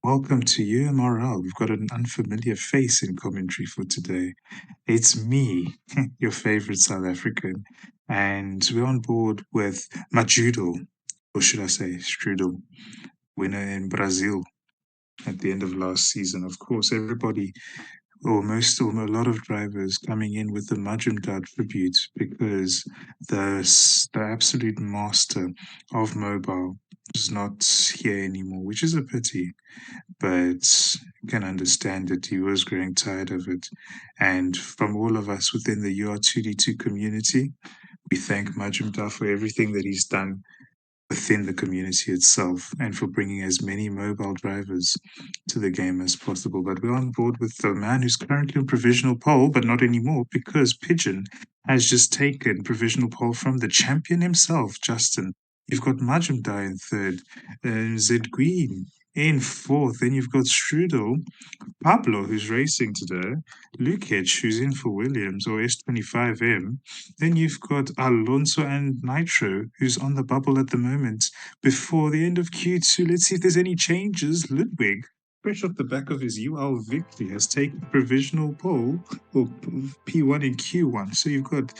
Welcome to UMRL. We've got an unfamiliar face in commentary for today. It's me, your favorite South African, and we're on board with Majudo, or should I say Strudel, winner in Brazil at the end of last season. Of course, everybody, or most, or a lot of drivers coming in with the Majumdar tribute because the absolute master of mobile is not here anymore, which is a pity, but can understand that he was growing tired of it. And from all of us within the UR2D2 community, we thank Majumdar for everything that he's done within the community itself and for bringing as many mobile drivers to the game as possible. But we're on board with the man who's currently on provisional pole, but not anymore because Pigeon has just taken provisional pole from the champion himself, Justin. You've got Majumdar in third, Zed Green in fourth, then you've got Strudel, Pablo, who's racing today, Lukic, who's in for Williams or S25M. Then you've got Alonso and Nitro, who's on the bubble at the moment. Before the end of Q2, let's see if there's any changes. Ludwig, fresh off the back of his UL victory, has taken provisional pole or P1 in Q1. So you've got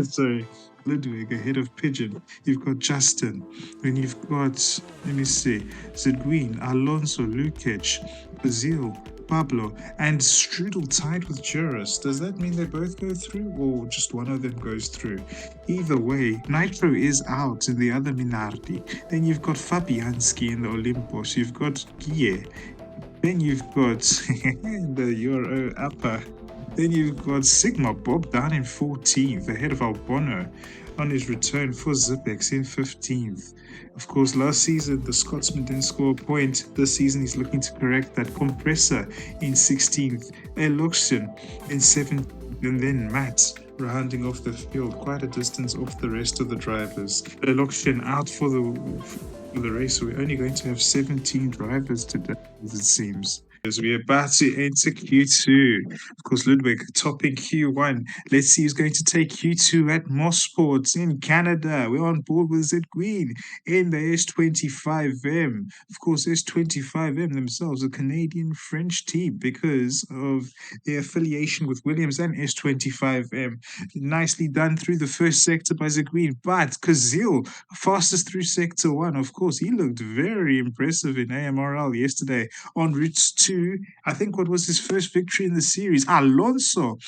sorry, Ludwig ahead of Pigeon. You've got Justin. Then you've got, let me see, Zedwin, Alonso, Lukic, Brazil, Pablo, and Strudel tied with Juris. Does that mean they both go through or just one of them goes through? Either way, Nitro is out in the other Minardi. Then you've got Fabianski in the Olympus. You've got Guille. Then you've got the Euro upper. Then you've got Sigma Bob down in 14th, ahead of Albono on his return for Zipex in 15th. Of course, last season the Scotsman didn't score a point. This season he's looking to correct that. Compressor in 16th, Eluxion in 17th, and then Matt rounding off the field, quite a distance off the rest of the drivers. Eluxion out for the race, so we're only going to have 17 drivers today, as it seems. As we're about to enter Q2. Of course, Ludwig topping Q1. Let's see who's going to take Q2 at Mosports in Canada. We're on board with Zed Green in the S25M. Of course, S25M themselves, a Canadian-French team because of their affiliation with Williams and S25M. Nicely done through the first sector by Zed Green, but Kazil, fastest through sector 1. Of course, he looked very impressive in AMRL yesterday on routes 2. I think what was his first victory in the series. Alonso,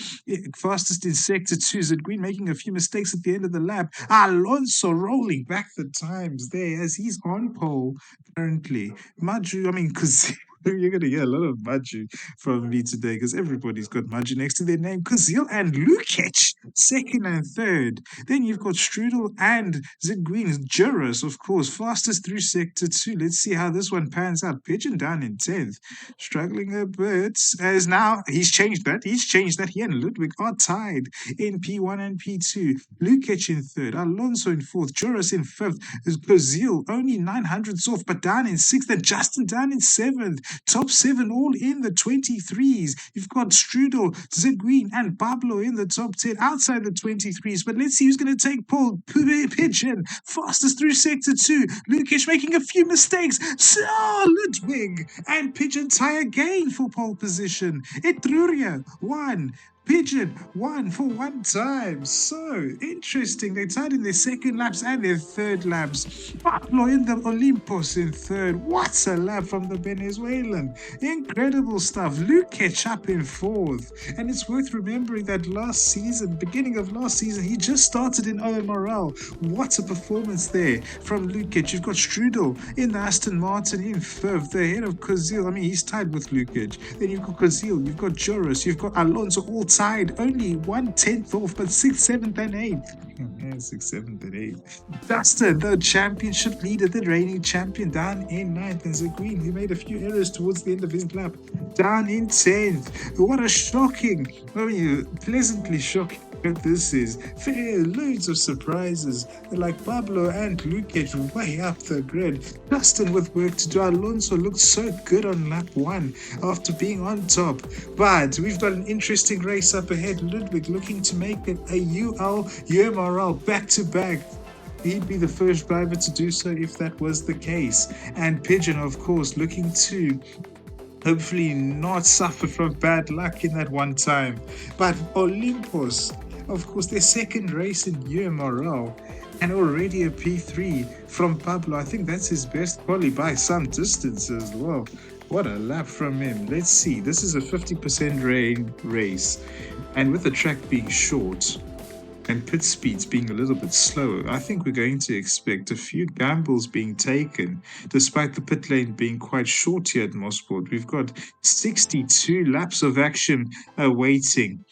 fastest in sector 2. Zed Green making a few mistakes at the end of the lap. Alonso rolling back the times there as he's on pole currently. Because you're going to get a lot of Maju from me today because everybody's got Maju next to their name. Kazil and Lukic, second and third. Then you've got Strudel and Zed Green. Juris, of course, fastest through sector 2. Let's see how this one pans out. Pigeon down in 10th. Struggling a bit as now he's changed that. He and Ludwig are tied in P1 and P2. Lukic in third. Alonso in fourth. Juris in fifth. Kazil only 900s off, but down in sixth. And Justin down in seventh. Top 7 all in the 23s. You've got Strudel, Zed Green, and Pablo in the top 10 outside the 23s. But let's see who's going to take pole. Pigeon, fastest through sector 2. Lukic making a few mistakes. So Ludwig and Pigeon tie again for pole position. Etruria, 1. Pigeon, 1 for 1 time. So interesting. They tied in their second laps and their third laps. Pablo in the Olympus in third. What a lap from the Venezuelan. Incredible stuff. Lukic up in fourth. And it's worth remembering that beginning of last season, he just started in OMRL. What a performance there from Lukic. You've got Strudel in the Aston Martin in fifth, ahead of Kazil. He's tied with Lukic. Then you've got Kazil, you've got Juris, you've got Alonso, all tied, only 1/10 off, but 6th, 7th, and 8th. 6th, 7th, and 8th. Dustin, the championship leader, the reigning champion, down in 9th. And Zed Green, who made a few errors towards the end of his lap, down in 10th. What a shocking, pleasantly shocking this is. Fair, loads of surprises like Pablo and Lukic way up the grid. Dustin with work to do. Alonso looked so good on lap 1 after being on top. But we've got an interesting race up ahead. Ludwig looking to make it a UMRL back-to-back he'd be the first driver to do so if that was the case. And Pigeon, of course, looking to hopefully not suffer from bad luck in that one time. But Olympus, of course, their second race in UMRL and already a P3 from Pablo. I think that's his best quali by some distance as well. What a lap from him. Let's see. This is a 50% rain race. And with the track being short, and pit speeds being a little bit slower, I think we're going to expect a few gambles being taken, despite the pit lane being quite short here at Mosport. We've got 62 laps of action awaiting.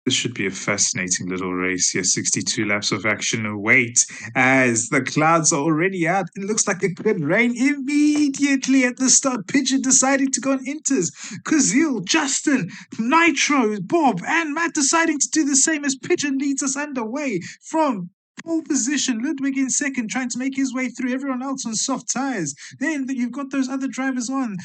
This should be a fascinating little race here. 62 laps of action await as the clouds are already out. It looks like it could rain immediately at the start. Pigeon deciding to go on inters. Kazil, Justin, Nitro, Bob, and Matt deciding to do the same as Pigeon leads us underway from pole position. Ludwig in second, trying to make his way through everyone else on soft tires. Then you've got those other drivers on.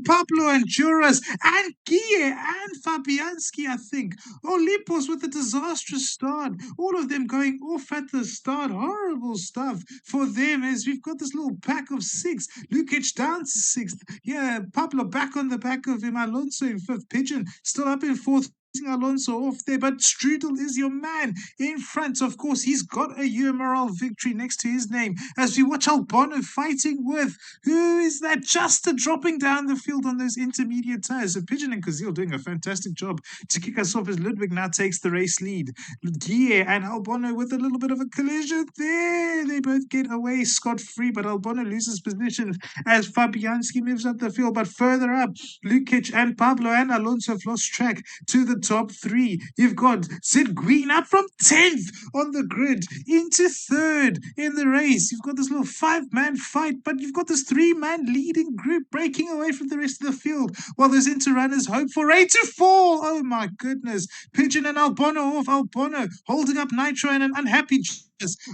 Pablo and Juras and Guille and Fabianski, I think. Olympus with a disastrous start. All of them going off at the start. Horrible stuff for them as we've got this little pack of six. Lukic down to sixth. Yeah, Pablo back on the back of him. Alonso in fifth. Pigeon still up in fourth. Alonso off there, but Strudel is your man in front. Of course, he's got a UMRL victory next to his name as we watch Albano fighting with who is that? Justin dropping down the field on those intermediate tires. So Pigeon and Kazil doing a fantastic job to kick us off as Ludwig now takes the race lead. Guille and Albano with a little bit of a collision there. They both get away scot-free, but Albano loses position as Fabianski moves up the field. But further up, Lukic and Pablo and Alonso have lost track to the top three. You've got Sid Green up from 10th on the grid into third in the race. You've got this little 5-man fight, but you've got this 3-man leading group breaking away from the rest of the field while those inter-runners hope for a to fall. Oh my goodness. Pigeon and Albano off. Albano holding up Nitro and an unhappy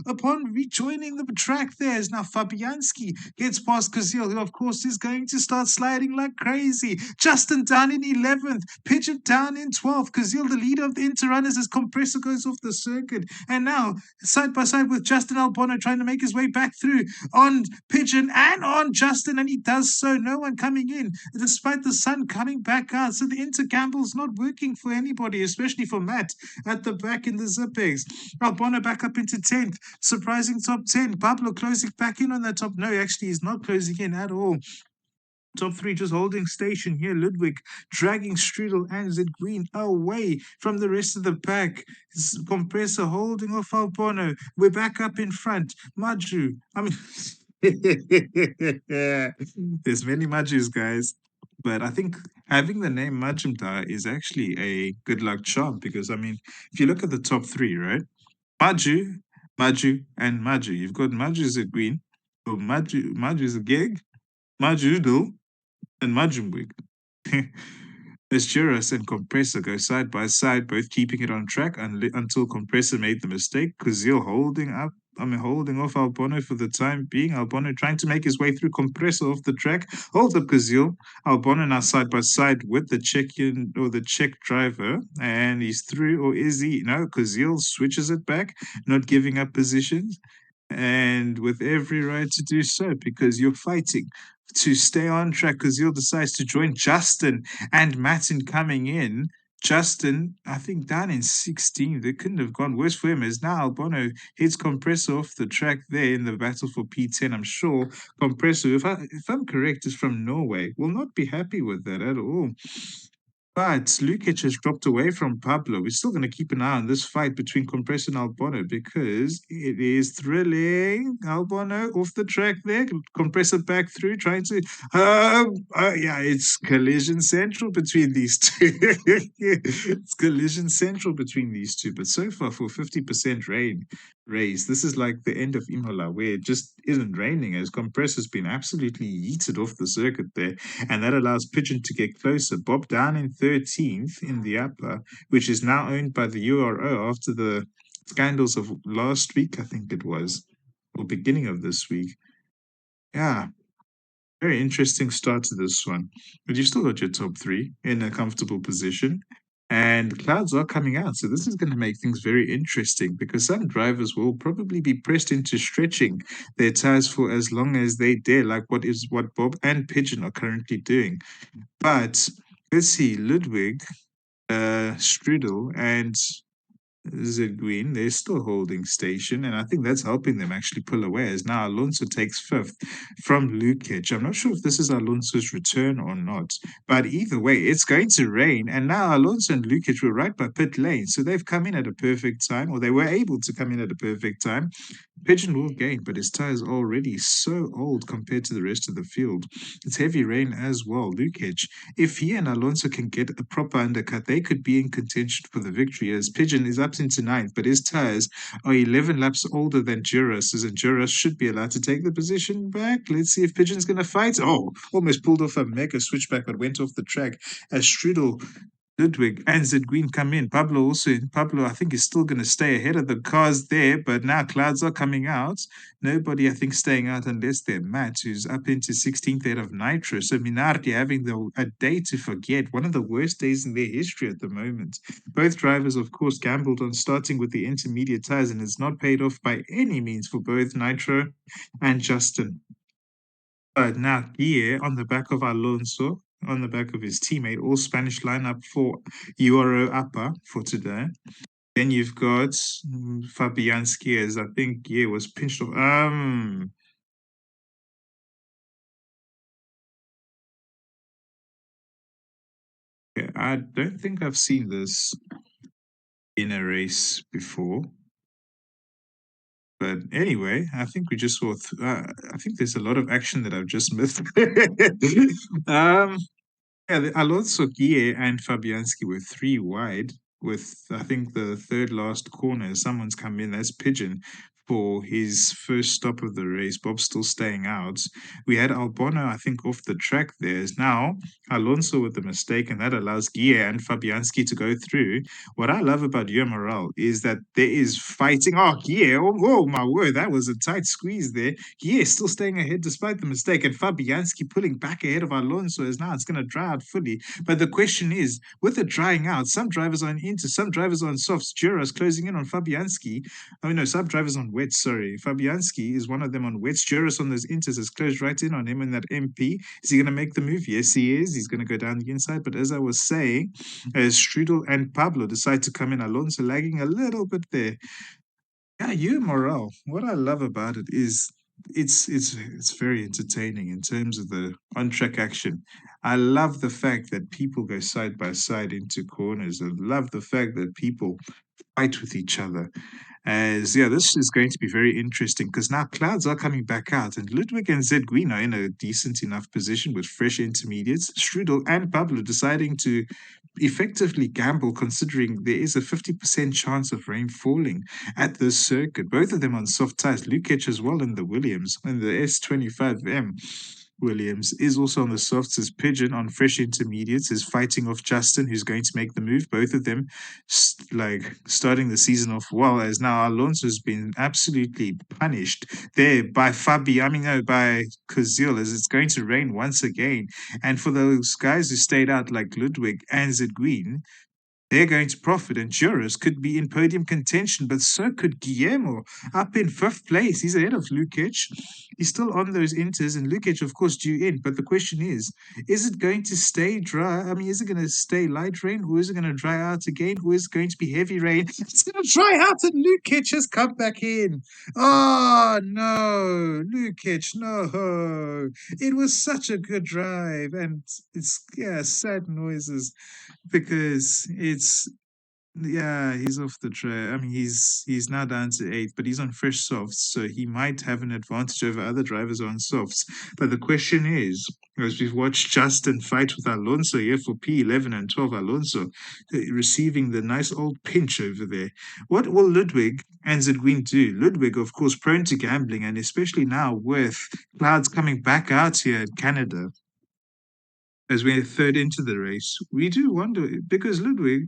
upon rejoining the track there as now Fabianski gets past Kazil, who of course is going to start sliding like crazy. Justin down in 11th, Pigeon down in 12th. Kazil, the leader of the interrunners, as Compressor goes off the circuit. And now side by side with Justin Albano trying to make his way back through on Pigeon and on Justin, and he does so. No one coming in despite the sun coming back out. So the intergamble's not working for anybody, especially for Matt at the back in the Zipex. Albano back up into 10th, surprising top 10. Pablo closing back in on that top. No, actually, he's not closing in at all. Top three just holding station here. Ludwig dragging Strudel and Zed Green away from the rest of the pack. Compressor holding off Albano. We're back up in front. Maju. I mean, there's many Majus, guys. But I think having the name Majumdar is actually a good luck charm because, I mean, if you look at the top three, right? Maju, Maju, and Maju. You've got Maju is a green, so Maju is a gig, Majudo, and Majumbwig. Juras and Compressor go side by side, both keeping it on track until Compressor made the mistake. Kazil holding off Albano for the time being. Albano trying to make his way through Compressor off the track. Holds up Kazil. Albano now side by side with the Czechian or the Czech driver. And he's through, or is he? No, Kazil switches it back, not giving up positions. And with every right to do so, because you're fighting to stay on track. Kazil decides to join Justin and Martin coming in. Justin, I think down in 16th. It couldn't have gone worse for him as now Albano hits Compressor off the track there in the battle for P10. I'm sure Compressor, if I'm correct, is from Norway, will not be happy with that at all. But Lukic has dropped away from Pablo. We're still going to keep an eye on this fight between Compressor and Albano because it is thrilling. Albano off the track there. Compressor back through, trying to... yeah, it's collision central between these two. It's collision central between these two. But so far, for 50% race, this is like the end of Imola, where it just isn't raining as Compressor's been absolutely yeeted off the circuit there. And that allows Pigeon to get closer. Bob down in 13th in the upper, which is now owned by the URO after the scandals of last week, I think it was, or beginning of this week. Yeah, very interesting start to this one. But you've still got your top three in a comfortable position. and clouds are coming out. So this is going to make things very interesting because some drivers will probably be pressed into stretching their tires for as long as they dare, like what Bob and Pigeon are currently doing. But let's see, Ludwig, Strudel, and Zedguin, they're still holding station, and I think that's helping them actually pull away as now Alonso takes fifth from Lukic. I'm not sure if this is Alonso's return or not, but either way, it's going to rain, and now Alonso and Lukic were right by pit lane, so they've come in at a perfect time, or they were able to come in at a perfect time. Pigeon will gain, but his tire is already so old compared to the rest of the field. It's heavy rain as well. Lukic, if he and Alonso can get a proper undercut, they could be in contention for the victory as Pigeon is up into ninth, but his tires are 11 laps older than Duras, and Duras should be allowed to take the position back. Let's see if Pigeon's going to fight. Oh, almost pulled off a mega switchback, but went off the track as Strudel, Ludwig, and Zedguin come in. Pablo, I think, is still going to stay ahead of the cars there, but now clouds are coming out. Nobody, I think, staying out unless they're Matt, who's up into 16th ahead of Nitro. So Minardi having a day to forget, one of the worst days in their history at the moment. Both drivers, of course, gambled on starting with the intermediate tires, and it's not paid off by any means for both Nitro and Justin. But now here on the back of Alonso, on the back of his teammate, all Spanish lineup for Euro Upper for today. Then you've got Fabianski, as I think was pinched off. Yeah, I don't think I've seen this in a race before. But anyway, I think we just saw. I think there's a lot of action that I've just missed. um, Yeah, Alonso Guille and Fabianski were three wide with, I think, the third last corner. Someone's come in. That's Pigeon for his first stop of the race. Bob's still staying out. We had Albano, I think, off the track there. Now, Alonso with the mistake, and that allows Guille and Fabianski to go through. What I love about UMRL is that there is fighting. Oh, Guille, oh my word, that was a tight squeeze there. Guille still staying ahead despite the mistake, and Fabianski pulling back ahead of Alonso as now it's going to dry out fully. But the question is, with it drying out, some drivers are on into, some drivers are on softs. Juras closing in on Fabianski. I mean, no, some drivers on wets, sorry. Fabianski is one of them on wets. Juras on those inters has closed right in on him in that MP. Is he going to make the move? Yes, he is. He's going to go down the inside. But as I was saying, as Strudel and Pablo decide to come in, Alonso lagging a little bit there. Yeah, UMRL. What I love about it is it's very entertaining in terms of the on-track action. I love the fact that people go side by side into corners. I love the fact that people fight with each other. As yeah, this is going to be very interesting because now clouds are coming back out, and Ludwig and Zedguin are in a decent enough position with fresh intermediates. Strudel and Pablo deciding to effectively gamble, considering there is a 50% chance of rain falling at this circuit. Both of them on soft tires. Lukic as well in the Williams, in the S25M. Williams is also on the softs as Pigeon on fresh intermediates is fighting off Justin, who's going to make the move. Both of them starting the season off well, as now Alonso's been absolutely punished there by by Kazil, as it's going to rain once again. And for those guys who stayed out like Ludwig and Zedguin, they're going to profit, and Juras could be in podium contention, but so could Guillermo up in fifth place. He's ahead of Lukic. He's still on those inters, and Lukic, of course, due in. But the question is it going to stay dry? I mean, is it going to stay light rain, or is it going to dry out again, or is it going to be heavy rain? It's going to dry out, and Lukic has come back in. Oh, no, Lukic, no. It was such a good drive, and it's, yeah, sad noises because it's yeah, he's off the track. I mean, he's now down to eighth, but he's on fresh softs, so he might have an advantage over other drivers on softs. But the question is, as we've watched Justin fight with Alonso here for P11 and 12, Alonso receiving the nice old pinch over there. What will Ludwig and Zedguin do? Ludwig, of course, prone to gambling, and especially now with clouds coming back out here in Canada as we're third into the race, we do wonder because Ludwig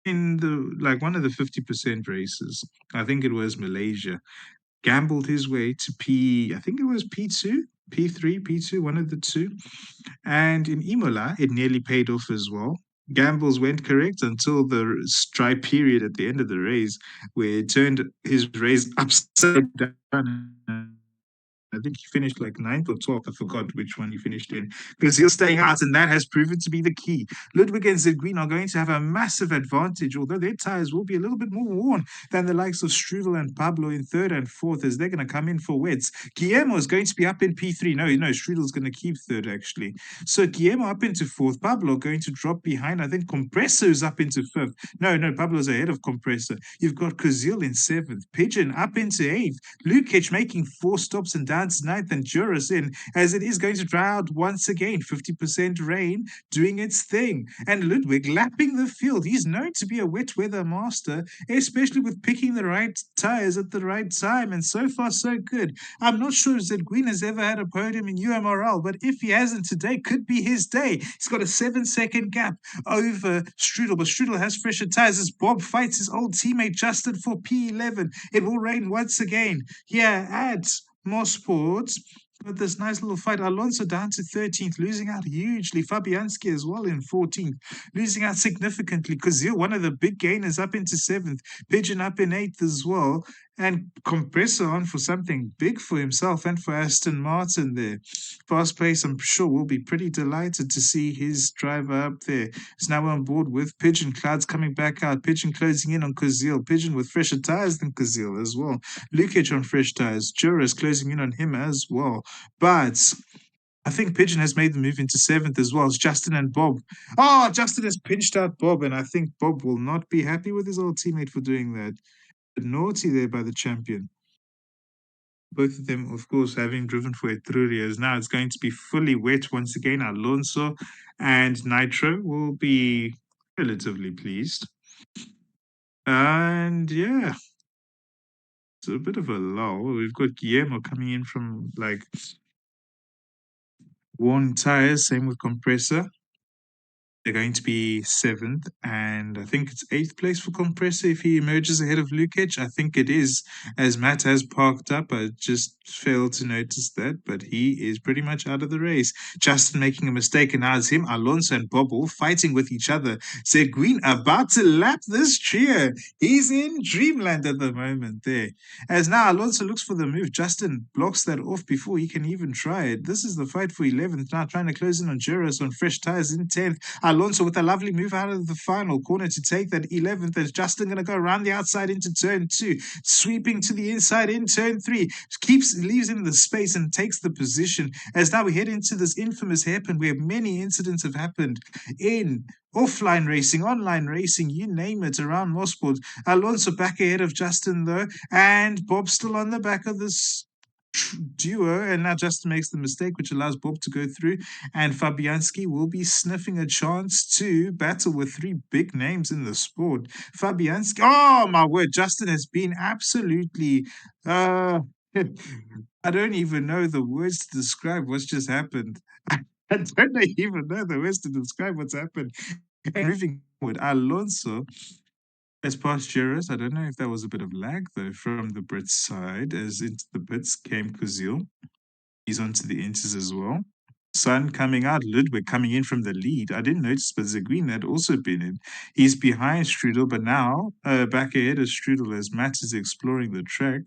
in the like one of the 50% races, I think it was Malaysia, gambled his way to I think it was P2, P3, P2, one of the two. And in Imola, it nearly paid off as well. gambles went correct until the stripe period at the end of the race, where it turned his race upside down. I think he finished like ninth or 12th. I forgot which one he finished in because he's staying out, and that has proven to be the key. Ludwig and Zedguin are going to have a massive advantage, although their tires will be a little bit more worn than the likes of Strudel and Pablo in third and fourth, as they're going to come in for wets. Guillermo is going to be up in P3. No, Strudel's going to keep third, actually. So Guillermo up into fourth. Pablo going to drop behind. I think Compresso's up into fifth. No, Pablo's ahead of Compressor. You've got Kazil in seventh. Pigeon up into eighth. Lukic making 4 stops and down to ninth, and Juris in, as it is going to dry out once again. 50% rain doing its thing. And Ludwig lapping the field. He's known to be a wet weather master, especially with picking the right tires at the right time. And so far, so good. I'm not sure if Zedguin has ever had a podium in UMRL, but if he hasn't today, could be his day. He's got a 7-second gap over Strudel, but Strudel has fresher tires as Bob fights his old teammate Justin for P11. It will rain once again here at Mosport. But this nice little fight. Alonso down to 13th, losing out hugely. Fabianski as well in 14th, losing out significantly. Kazil, one of the big gainers, up into 7th. Pigeon up in 8th as well. And Compressor on for something big for himself and for Aston Martin there. Fast pace, I'm sure, will be pretty delighted to see his driver up there. He's now on board with Pigeon. Clouds coming back out. Pigeon closing in on Kazil. Pigeon with fresher tires than Kazil as well. Lukic on fresh tires. Juras closing in on him as well. But I think Pigeon has made the move into 7th as well as Justin and Bob. Oh, Justin has pinched out Bob, and I think Bob will not be happy with his old teammate for doing that. Naughty there by the champion. Both of them, of course, having driven for Etrurias. Now it's going to be fully wet once again. Alonso and Nitro will be relatively pleased. And yeah, it's a bit of a lull. We've got Guillermo coming in from like worn tires, same with Compressor. They're going to be 7th, and I think it's 8th place for Compressor if he emerges ahead of Lukic. I think it is, as Matt has parked up. I just failed to notice that, but he is pretty much out of the race. Justin making a mistake, and now it's him, Alonso, and Bob all fighting with each other. Seguin about to lap this trio. He's in dreamland at the moment there. As now Alonso looks for the move, Justin blocks that off before he can even try it. This is the fight for 11th now, trying to close in on Juras on fresh tires in 10th. Alonso with a lovely move out of the final corner to take that 11th. As Justin going to go around the outside into turn 2, sweeping to the inside in turn 3, leaves him the space and takes the position. As now we head into this infamous hairpin where many incidents have happened in offline racing, online racing, you name it, around Mosport. Alonso back ahead of Justin though, and Bob still on the back of this duo, and now Justin makes the mistake, which allows Bob to go through, and Fabianski will be sniffing a chance to battle with 3 big names in the sport. Fabianski, oh my word, Justin has been absolutely I don't even know the words to describe what's just happened. I don't even know the words to describe what's happened. And moving forward, Alonso as past Juras, I don't know if that was a bit of lag though from the Brits side, as into the pits came Kazil. He's onto the inters as well. Sun coming out, Ludwig coming in from the lead. I didn't notice, but Seguin had also been in. He's behind Strudel, but now back ahead of Strudel as Matt is exploring the track,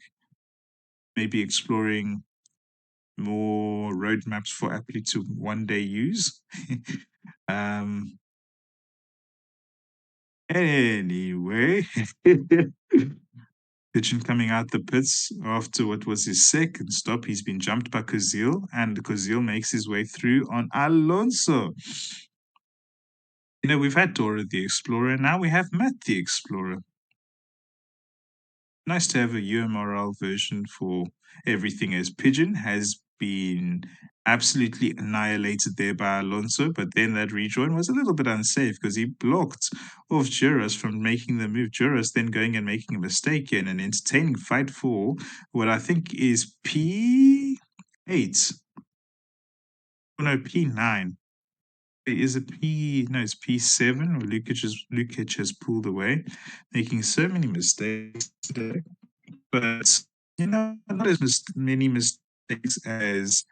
maybe exploring more roadmaps for Apply to one day use. Anyway, Pigeon coming out the pits after what was his second stop. He's been jumped by Kazil, and Kazil makes his way through on Alonso. We've had Dora the Explorer, now we have Matt the Explorer. Nice to have a UMRL version for everything, as Pigeon has been absolutely annihilated there by Alonso, but then that rejoin was a little bit unsafe because he blocked off Juras from making the move. Juras then going and making a mistake in an entertaining fight for what I think is P8. Oh, no, P9. Is it P? No, it's P7. Or Lukic has pulled away, making so many mistakes today. But not as many mistakes as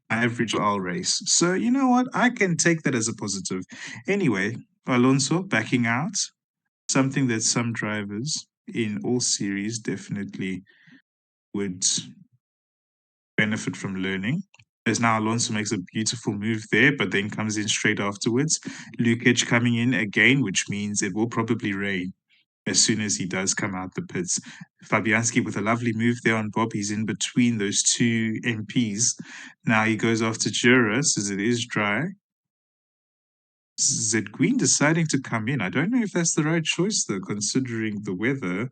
average I'll race. So you know what? I can take that as a positive. Anyway, Alonso backing out, something that some drivers in all series definitely would benefit from learning. As now Alonso makes a beautiful move there, but then comes in straight afterwards. Lukic coming in again, which means it will probably rain as soon as he does come out the pits. Fabianski with a lovely move there on Bob. He's in between those two MPs. Now he goes after Juras as it is dry. Queen deciding to come in. I don't know if that's the right choice, though, considering the weather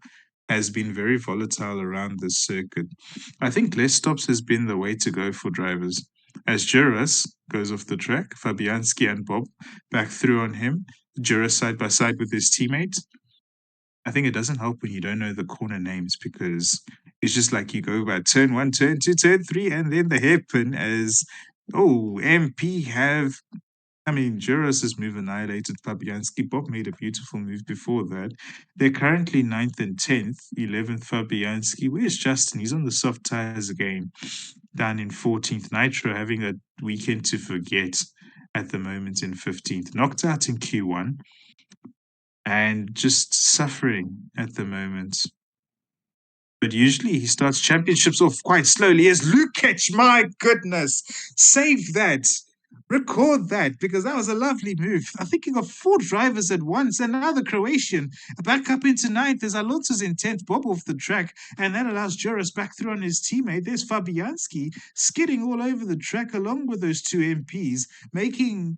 has been very volatile around this circuit. I think less stops has been the way to go for drivers. As Juras goes off the track, Fabianski and Bob back through on him. Juras side by side with his teammate. I think it doesn't help when you don't know the corner names because it's just like you go by turn 1, turn 2, turn 3, and then the hairpin as, oh, MP have Juras' move annihilated Fabianski. Bob made a beautiful move before that. They're currently 9th and 10th, 11th Fabianski. Where's Justin? He's on the soft tires again. Down in 14th. Nitro having a weekend to forget at the moment in 15th. Knocked out in Q1 and just suffering at the moment. But usually he starts championships off quite slowly. As Lukic, my goodness, save that. Record that because that was a lovely move. I think he got 4 drivers at once, and now the Croatian back up into 9th as Alonso's in 10th, Bob off the track, and that allows Juras back through on his teammate. There's Fabianski skidding all over the track along with those 2 MPs, making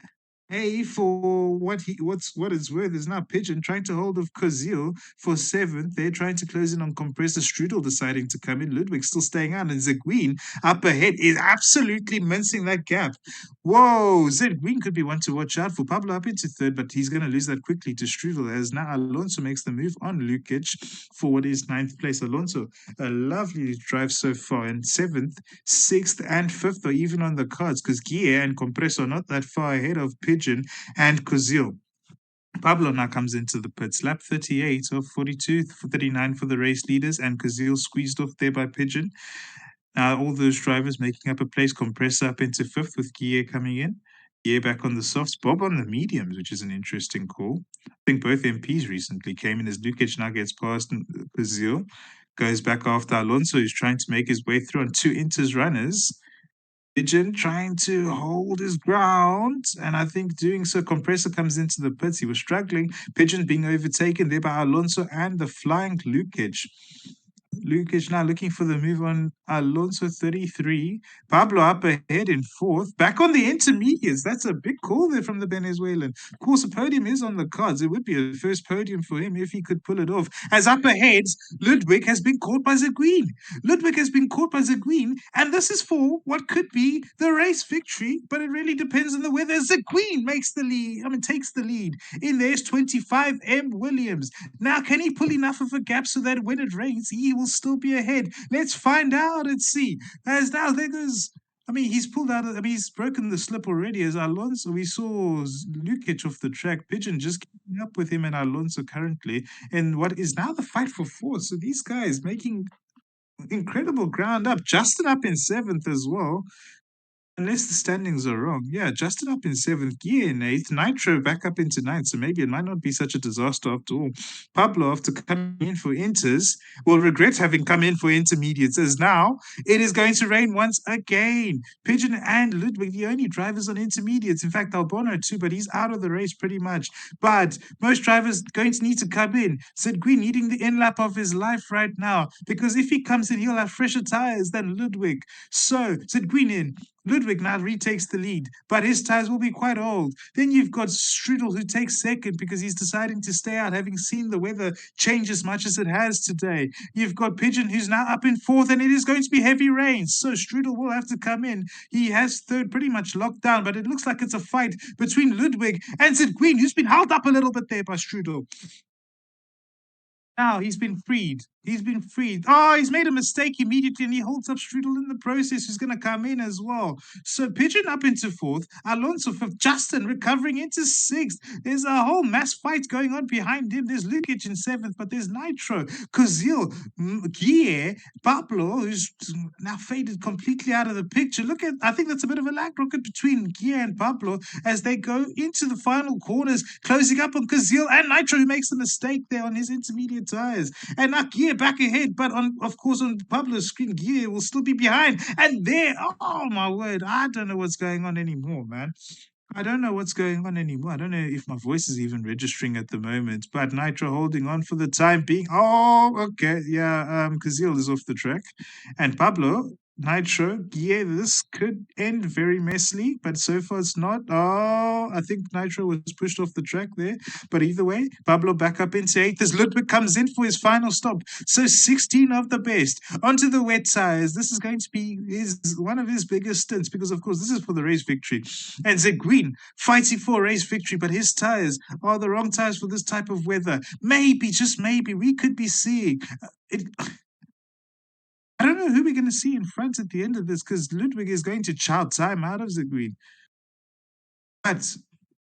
for what it's worth is now Pigeon trying to hold of Kozil for 7th. They're trying to close in on Compressor. Strudel deciding to come in. Ludwig still staying out, and Zeguin up ahead is absolutely mincing that gap. Whoa, Zeguin could be one to watch out for. Pablo up into 3rd, but he's going to lose that quickly to Strudel as now Alonso makes the move on Lukic for what is 9th place. Alonso, a lovely drive so far, and 7th, 6th, and 5th are even on the cards because Guille and Compressor are not that far ahead of Pigeon and Kozil. Pablo now comes into the pits. Lap 38 of 42, 39 for the race leaders, and Kozil squeezed off there by Pigeon. Now all those drivers making up a place. Compressor up into 5th with Guille coming in. Guille back on the softs. Bob on the mediums, which is an interesting call. I think both MPs recently came in as Lukic now gets past Kozil. Goes back after Alonso, who's trying to make his way through on 2 Inters runners. Pigeon trying to hold his ground, and I think doing so, Compressor comes into the pits. He was struggling. Pigeon being overtaken there by Alonso and the flying Lukic. Lukic now looking for the move on Alonso 33. Pablo up ahead in 4th. Back on the intermediates. That's a big call there from the Venezuelan. Of course, a podium is on the cards. It would be a first podium for him if he could pull it off. As up ahead, Ludwig has been caught by Zeguin. Ludwig has been caught by Zeguin, and this is for what could be the race victory, but it really depends on the weather. Zeguin takes the lead. In there's 25 M. Williams. Now, can he pull enough of a gap so that when it rains, he will still be ahead? Let's find out and see. As now there goes. He's pulled out. He's broken the slip already. As Alonso, we saw Lukic off the track. Pigeon just keeping up with him and Alonso currently in what is now the fight for 4th. So these guys making incredible ground up. Justin up in 7th as well. Unless the standings are wrong. Yeah, Justin up in 7th, Gear in 8th, Nitro back up into 9th, so maybe it might not be such a disaster after all. Pablo, after coming in for Inters, will regret having come in for intermediates, as now it is going to rain once again. Pigeon and Ludwig, the only drivers on intermediates. In fact, Albono too, but he's out of the race pretty much. But most drivers going to need to come in. Sidgui needing the in-lap of his life right now, because if he comes in, he'll have fresher tires than Ludwig. So, Sidgui in. Ludwig now retakes the lead, but his tires will be quite old. Then you've got Strudel, who takes 2nd because he's deciding to stay out, having seen the weather change as much as it has today. You've got Pigeon, who's now up in 4th, and it is going to be heavy rains, so Strudel will have to come in. He has 3rd pretty much locked down, but it looks like it's a fight between Ludwig and Zidguin, who's been held up a little bit there by Strudel. Now he's been freed. He's been freed. Oh, he's made a mistake immediately and he holds up Strudel in the process, who's going to come in as well. So Pigeon up into fourth, Alonso fifth, Justin recovering into sixth. There's a whole mass fight going on behind him. There's Lukic in seventh, but there's Nitro, Kozil, Guille, Pablo, who's now faded completely out of the picture. Look at, I think that's a bit of a lag rocket between Guille and Pablo as they go into the final corners, closing up on Kozil and Nitro, who makes a mistake there on his intermediate tires. And now Guille back ahead, but of course on Pablo's screen, Guille will still be behind. And there, oh my word, I don't know what's going on anymore, man. I don't know what's going on anymore. I don't know if my voice is even registering at the moment, but Nitro holding on for the time being. Oh, okay. Yeah, Kazil is off the track. And Pablo, Nitro, yeah, this could end very messily, but so far it's not. Oh, I think Nitro was pushed off the track there. But either way, Pablo back up into eighth as Ludwig comes in for his final stop. So 16 of the best onto the wet tires. This is going to be one of his biggest stints because, of course, this is for the race victory. And Zed Green fighting for a race victory, but his tires are the wrong tires for this type of weather. Maybe, just maybe, we could be seeing it. I don't know who we're going to see in front at the end of this because Ludwig is going to chow time out of Zed Green. But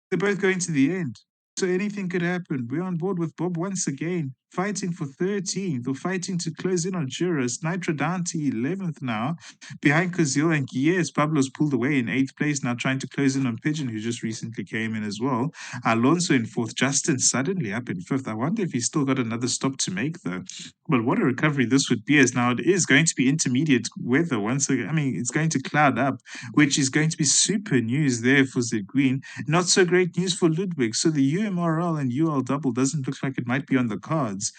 they're both going to the end. So anything could happen. We're on board with Bob once again, fighting for 13th or fighting to close in on Juris. Nitro down to 11th now, behind Kozil and Guilles. Pablo's pulled away in 8th place, now trying to close in on Pigeon, who just recently came in as well. Alonso in 4th, Justin suddenly up in 5th. I wonder if he's still got another stop to make, though. But what a recovery this would be, as now it is going to be intermediate weather once again. I mean, it's going to cloud up, which is going to be super news there for Zed Green. Not so great news for Ludwig. So the UMRL and UL double doesn't look like it might be on the cards.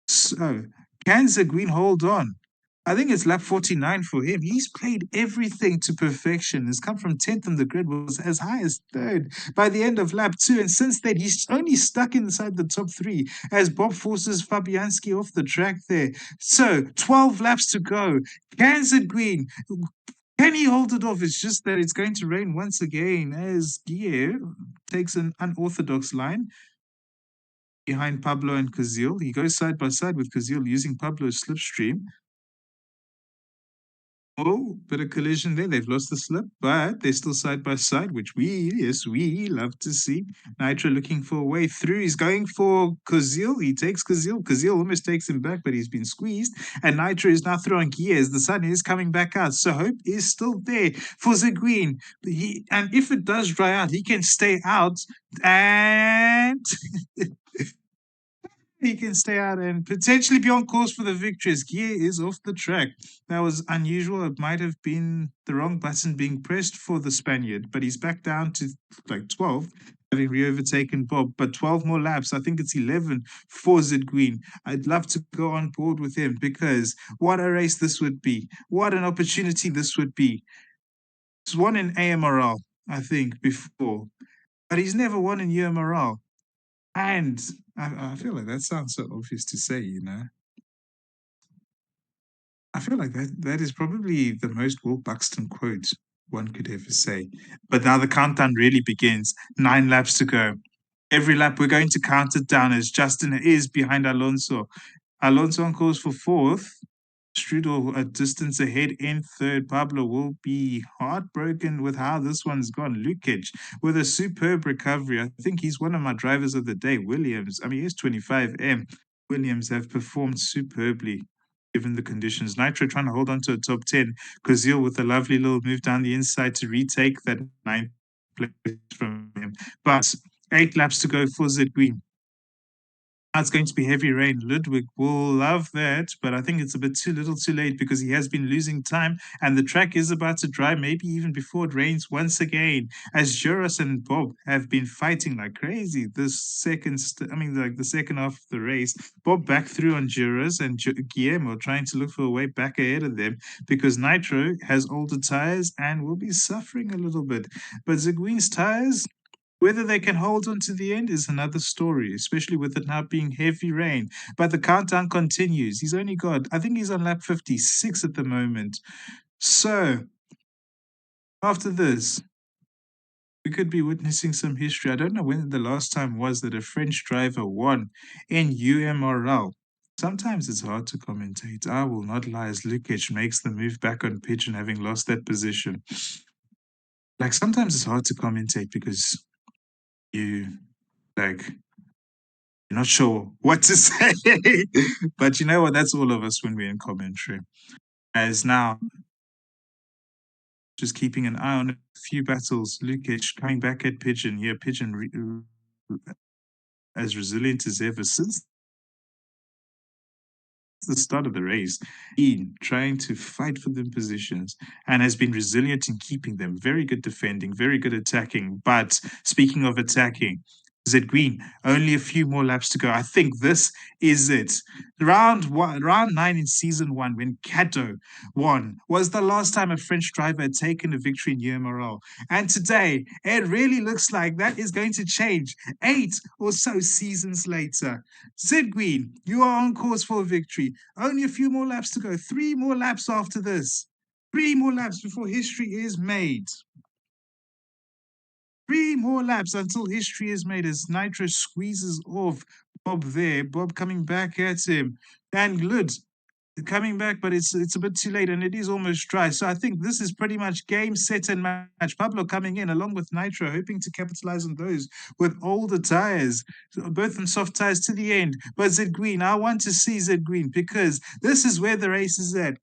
So can Zed Green hold on? I think it's lap 49 for him. He's played everything to perfection. He's come from 10th on the grid, was as high as 3rd by the end of lap 2. And since then, he's only stuck inside the top 3 as Bob forces Fabianski off the track there. So 12 laps to go. Can Zed Green, can he hold it off? It's just that it's going to rain once again as Guille takes an unorthodox line behind Pablo and Kozil. He goes side by side with Kozil using Pablo's slipstream. Oh, bit of collision there. They've lost the slip, but they're still side by side, which we love to see. Nitro looking for a way through. He's going for Kozil. He takes Kozil. Kozil almost takes him back, but he's been squeezed. And Nitro is now throwing gears. The sun is coming back out. So hope is still there for Zed Green. And if it does dry out, he can stay out and he can stay out and potentially be on course for the victory as Guille is off the track. That was unusual. It might have been the wrong button being pressed for the Spaniard, but he's back down to like 12, having re-overtaken Bob. But 12 more laps. I think it's 11 for Zed Green. I'd love to go on board with him because what a race this would be. What an opportunity this would be. He's won in AMRL, I think, before, but he's never won in UMRL. And I feel like that sounds so obvious to say, you know. I feel like that is probably the most Will Buxton quote one could ever say. But now the countdown really begins. 9 laps to go. Every lap we're going to count it down as Justin is behind Alonso. Alonso on course for 4th. Strudel a distance ahead in 3rd. Pablo will be heartbroken with how this one's gone. Lukic with a superb recovery. I think he's one of my drivers of the day. Williams, I mean, he's 25M. Williams have performed superbly given the conditions. Nitro trying to hold on to a top 10. Kozil with a lovely little move down the inside to retake that 9th place from him. But 8 laps to go for Zed Green. It's going to be heavy rain. Ludwig will love that, but I think it's a bit too little too late because he has been losing time and the track is about to dry, maybe even before it rains once again, as Juris and Bob have been fighting like crazy this second, the second half of the race. Bob back through on Juris and Guillermo trying to look for a way back ahead of them because Nitro has older tires and will be suffering a little bit. But Zed Green's tires, whether they can hold on to the end is another story, especially with it now being heavy rain. But the countdown continues. He's only got, I think he's on lap 56 at the moment. So, after this, We could be witnessing some history. I don't know when the last time was that a French driver won in UMRL. Sometimes it's hard to commentate. I will not lie, as Lukic makes the move back on pitch and having lost that position. Like, sometimes it's hard to commentate because you, like, you're not sure what to say. But you know what? That's all of us when we're in commentary. As now, just keeping an eye on a few battles. Lukic coming back at Pigeon here. Pigeon as resilient as ever since the start of the race, in trying to fight for them positions and has been resilient in keeping them. Very good defending, very good attacking. But speaking of attacking, Zed Green, only a few more laps to go. I think this is it. Round 9 in season 1, when Cato won, was the last time a French driver had taken a victory in UMRL. And today, it really looks like that is going to change 8 or so seasons later. Zed Green, you are on course for a victory. Only a few more laps to go. 3 more laps after this. 3 more laps before history is made. 3 more laps until history is made as Nitro squeezes off Bob there. Bob coming back at him. And Lud coming back, but it's a bit too late and it is almost dry. So I think this is pretty much game, set, and match. Pablo coming in along with Nitro, hoping to capitalize on those with older tires, both on soft tires to the end. But Zed Green, I want to see Zed Green because this is where the race is at.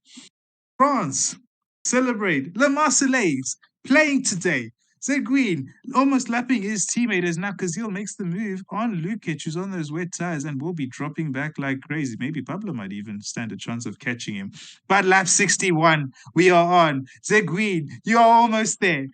France, celebrate. Le Marseillaise playing today. Zed Green almost lapping his teammate as now Kazil makes the move on Lukic, who's on those wet tires and will be dropping back like crazy. Maybe Pablo might even stand a chance of catching him. But lap 61, we are on. Zed Green, you are almost there.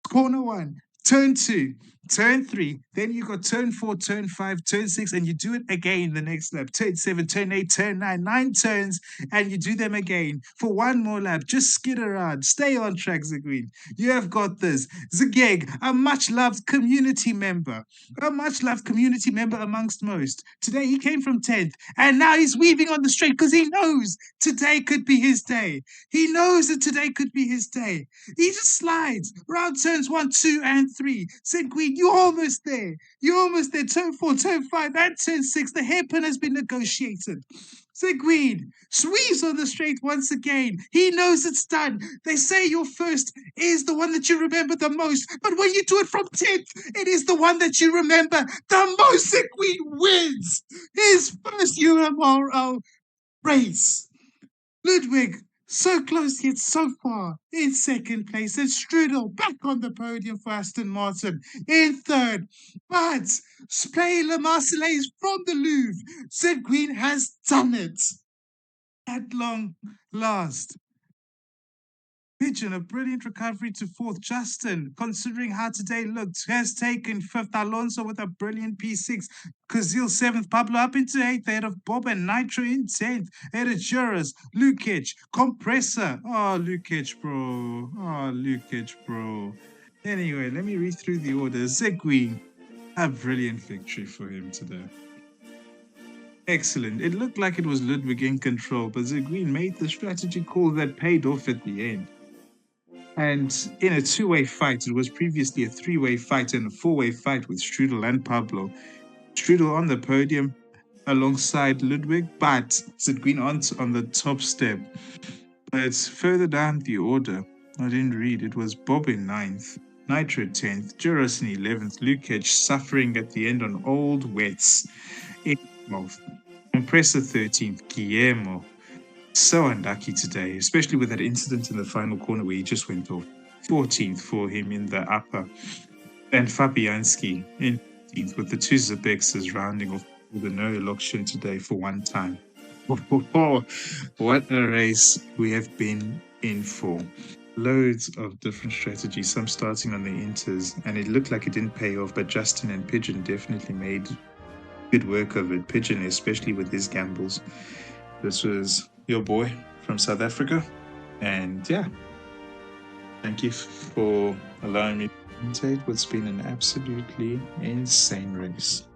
Corner 1, turn 2, turn 3, then you got turn 4, turn 5, turn 6, and you do it again the next lap. Turn 7, turn 8, turn 9, 9 turns, and you do them again for 1 more lap. Just skid around. Stay on track, Zed Green. You have got this. Zageg, a much-loved community member. A much-loved community member amongst most. Today he came from 10th, and now he's weaving on the straight because he knows today could be his day. He knows that today could be his day. He just slides around turns 1, 2, and 3. Zed Green, you're almost there. You're almost there. Turn 4, turn 5, and turn 6. The hairpin has been negotiated. Zed Green sweeps on the straight once again. He knows it's done. They say your first is the one that you remember the most, but when you do it from 10th, it is the one that you remember the most. Zed Green wins his first UMRL race. Ludwig, so close yet so far, in second place, and Strudel back on the podium for Aston Martin in third. But play Le Marseillaise from the Louvre. Zed Green has done it at long last. Pigeon, a brilliant recovery to 4th. Justin, considering how today looked, has taken 5th. Alonso with a brilliant P6. Kazil 7th. Pablo up into 8th. Ahead of Bob and Nitro in 10th. Ahead of Juras. Lukic. Compressor. Oh, Lukic, bro. Oh, Lukic, bro. Anyway, let me read through the order. Zed Green, a brilliant victory for him today. Excellent. It looked like it was Ludwig in control, but Zed Green made the strategy call that paid off at the end. And in a 2-way fight, it was previously a 3-way fight and a 4-way fight with Strudel and Pablo. Strudel on the podium alongside Ludwig, but Zed Green on the top step. But further down the order, I didn't read, it was Bob in 9th, Nitro 10th, Juras in 11th, Lukic suffering at the end on old wets in 12th, Compressor 13th, Guillermo. So unlucky today, especially with that incident in the final corner where he just went off. 14th for him in the upper. And Fabianski in 15th with the 2 Zebexes rounding off the no election today for one time. What a race we have been in for. Loads of different strategies, some starting on the inters, and it looked like it didn't pay off, but Justin and Pigeon definitely made good work of it. Pigeon, especially with his gambles. This was your boy from South Africa, and yeah, thank you for allowing me to commentate what's been an absolutely insane race.